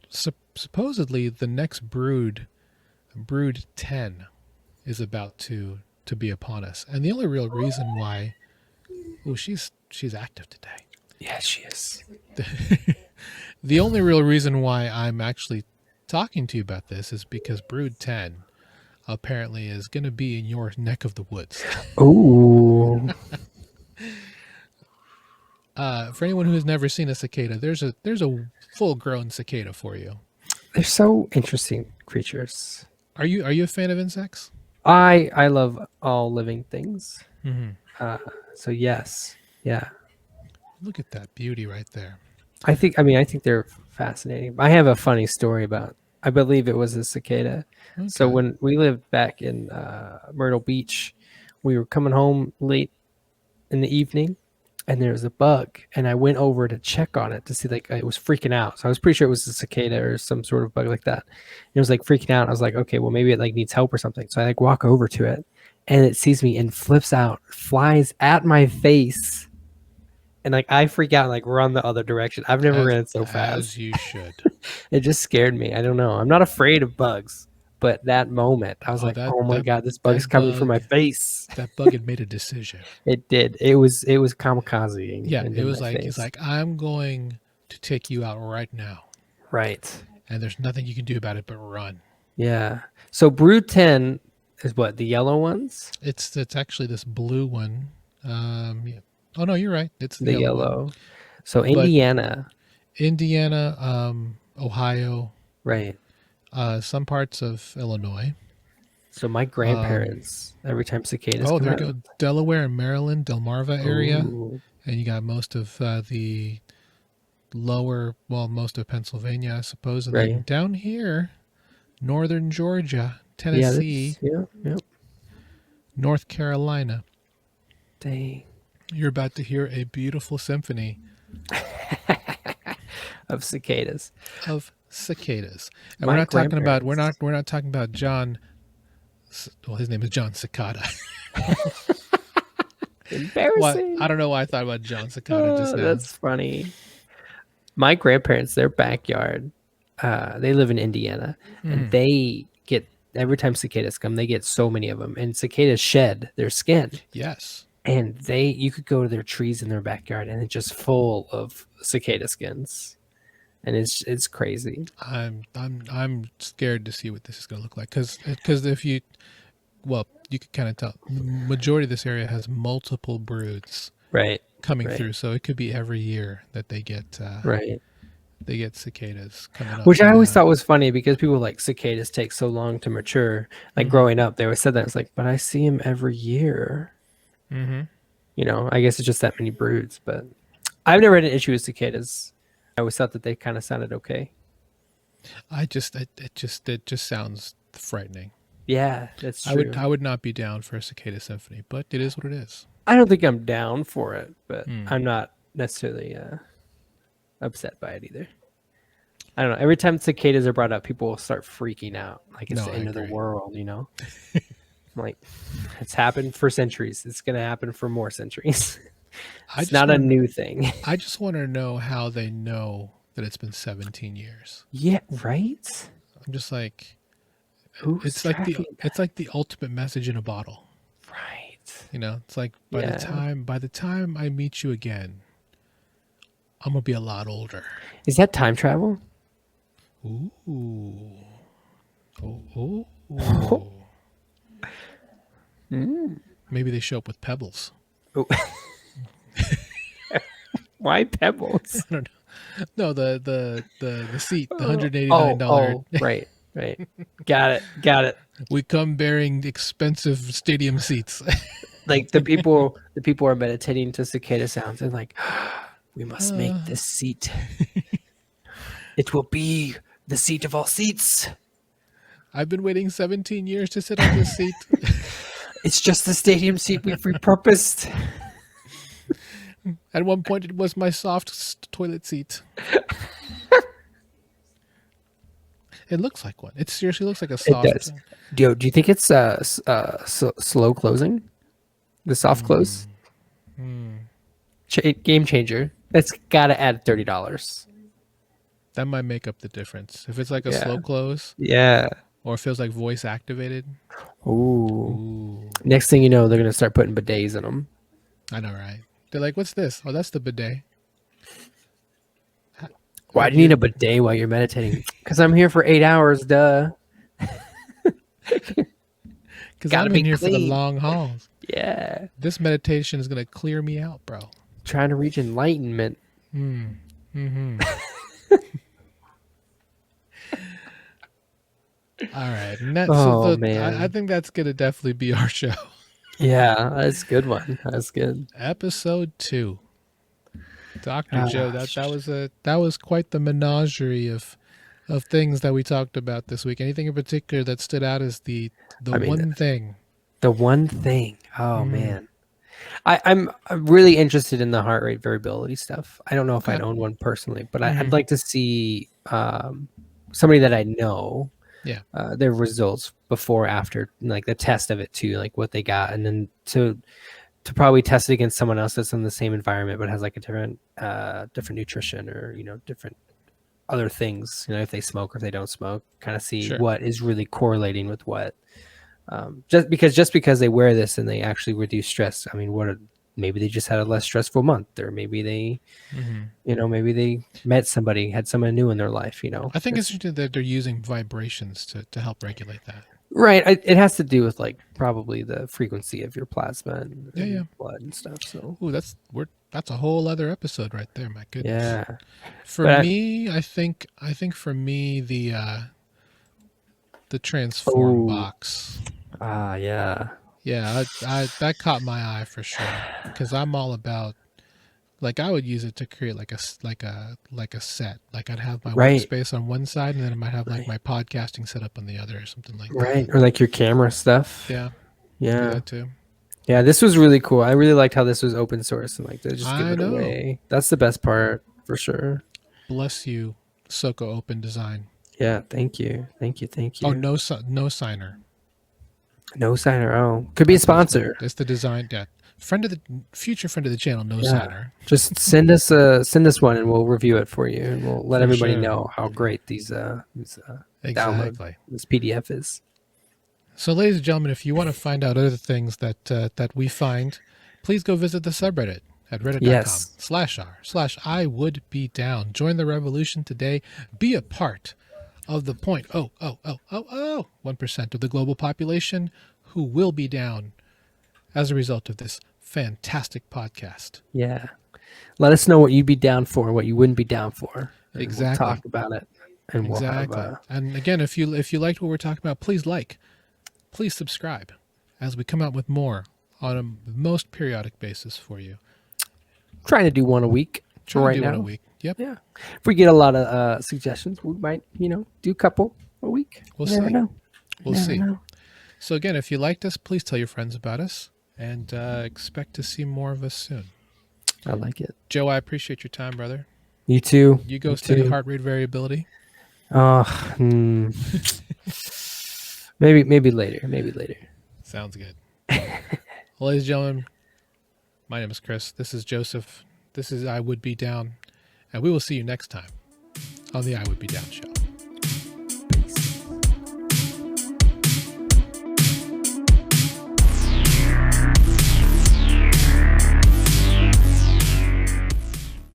supposedly the next brood 10, is about to be upon us. And the only real reason why... Oh, she's active today. Yeah, she is. The only real reason why I'm actually talking to you about this is because brood 10 apparently is going to be in your neck of the woods. Ooh. For anyone who has never seen a cicada, there's a full-grown cicada for you. They're so interesting creatures. Are you a fan of insects? I love all living things. Mm-hmm. So yes. Yeah. Look at that beauty right there. I think they're fascinating. I have a funny story about, I believe it was a cicada. Okay. So when we lived back in Myrtle Beach, we were coming home late in the evening and there was a bug and I went over to check on it to see, like, it was freaking out. So I was pretty sure it was a cicada or some sort of bug like that. And it was like freaking out. I was like, okay, well maybe it like needs help or something. So I like walk over to it and it sees me and flips out, flies at my face. And like I freak out and like run the other direction. I've never ran so fast. As you should. It just scared me. I don't know. I'm not afraid of bugs, but that moment I was oh my god, this bug's coming for my face. That bug had made a decision. It did. It was kamikaze. Yeah, it was like it's like, I'm going to take you out right now. Right. And there's nothing you can do about it but run. Yeah. So brood 10 is what, the yellow ones? It's actually this blue one. Yeah. Oh no, you're right. It's The yellow. So Indiana, Ohio, right? some parts of Illinois. So my grandparents, every time cicadas Oh, come there you out, go. Delaware and Maryland, Delmarva area. oh, And you got most of the most of Pennsylvania, I suppose. And then right, down here, northern Georgia, yeah, Tennessee, that's yeah, North Carolina. dang, You're about to hear a beautiful symphony of cicadas. of cicadas. And My grandparents, we're not talking about John. Well, his name is John Cicada. What? embarrassing. I don't know why I thought about John Cicada just now. That's funny. My grandparents, their backyard, they live in Indiana, and they get every time cicadas come, they get so many of them, and cicadas shed their skin. Yes. And you could go to their trees in their backyard, and it's just full of cicada skins, and it's crazy. I'm scared to see what this is going to look like because if you could kind of tell the majority of this area has multiple broods Right. coming through, so it could be every year that they get Right. they get cicadas coming up. Which I always thought was funny because people like cicadas take so long to mature. Like growing up, they always said that. It's like, but I see them every year. Mm-hmm. You know, I guess it's just that many broods, but I've never had an issue with cicadas. I always thought that they kind of sounded okay. It just sounds frightening. Yeah, that's true. I would not be down for a cicada symphony, but it is what it is. I don't think I'm down for it, but I'm not necessarily upset by it either. I don't know. Every time cicadas are brought up, people will start freaking out. Like it's the end of the world, you know? Like, it's happened for centuries. It's going to happen for more centuries. It's not a new thing. I just want to know how they know that it's been 17 years. Yeah, right? I'm just like, it's like the ultimate message in a bottle. Right. You know, it's like by the time I meet you again, I'm gonna be a lot older. Is that time travel? Ooh. Oh. Maybe they show up with pebbles. Oh. Why pebbles? I don't know. No, the seat, the $189. Oh, right. Got it. We come bearing expensive stadium seats. Like the people are meditating to cicada sounds and like, we must make this seat. It will be the seat of all seats. I've been waiting 17 years to sit on this seat. It's just the stadium seat we've repurposed. At one point, it was my soft toilet seat. It looks like one. It seriously looks like a soft. It does. Do you think it's slow closing? The soft close? Game changer. That's got to add $30. That might make up the difference. If it's like a slow close. Yeah. Or it feels like voice activated. Ooh. Next thing you know, they're going to start putting bidets in them. I know, right? They're like, what's this? Oh, that's the bidet. Why do you need a bidet while you're meditating? Because I'm here for 8 hours, duh. Because I'm in here for the long hauls. Yeah. This meditation is going to clear me out, bro. Trying to reach enlightenment. Mm-hmm. All right. Man. I think that's going to definitely be our show. Yeah, that's a good one. That's good. Episode 2. Dr. Joe, that was quite the menagerie of things that we talked about this week. Anything in particular that stood out as the one thing? The one thing. Oh man. I'm really interested in the heart rate variability stuff. I don't know if I'd own one personally, but I'd like to see somebody that I know, their results before, after, like the test of it too, like what they got, and then to probably test it against someone else that's in the same environment but has like a different nutrition or different other things. If they smoke or if they don't smoke, kind of see what is really correlating with what. Just because they wear this and they actually reduce stress. I mean, maybe they just had a less stressful month, or maybe they, maybe they met somebody, had someone new in their life. I think it's interesting that they're using vibrations to help regulate that. Right. It has to do with like probably the frequency of your plasma and blood and stuff. So, that's a whole other episode right there. My goodness. Yeah. I think for me the transform box. Yeah. Yeah, I that caught my eye for sure because I'm all about like I would use it to create like a set. Like I'd have my Right. workspace on one side and then I might have like Right. my podcasting set up on the other or something like Right. that. Or like your camera stuff. Yeah, do Yeah. that too. Yeah. This was really cool. I really liked how this was open source and like they just give I it know. away. That's the best part for sure. Bless you, Soko Open Design. Yeah. Thank you. Thank you. Thank you. Oh, no signer. No signer. Oh, could be a sponsor. It's the design. Yeah, future friend of the channel. No signer. Just send us one and we'll review it for you and we'll let For everybody sure. know how great these download Exactly. this PDF is. So, ladies and gentlemen, if you want to find out other things that we find, please go visit the subreddit at reddit.com/r/I would be down. Join the revolution today. Be a part of the 1% of the global population who will be down as a result of this fantastic podcast. Yeah. Let us know what you'd be down for, what you wouldn't be down for. And Exactly. We'll talk about it. And Exactly. we'll have, and again, if you liked what we're talking about, please subscribe as we come out with more on a most periodic basis for you. trying to do one a week. Try right to do now. one a week. Yep. Yeah. If we get a lot of suggestions, we might, do a couple a week. We'll You never see. know. We'll Never see. know. So again, if you liked us, please tell your friends about us and expect to see more of us soon. I like it. Joe, I appreciate your time, brother. You too. You go You study too. heart rate variability. Maybe later. Maybe later. Sounds good. Well, ladies and gentlemen, my name is Chris. This is Joseph. This is I Would Be Down. And we will see you next time on the I Would Be Down show.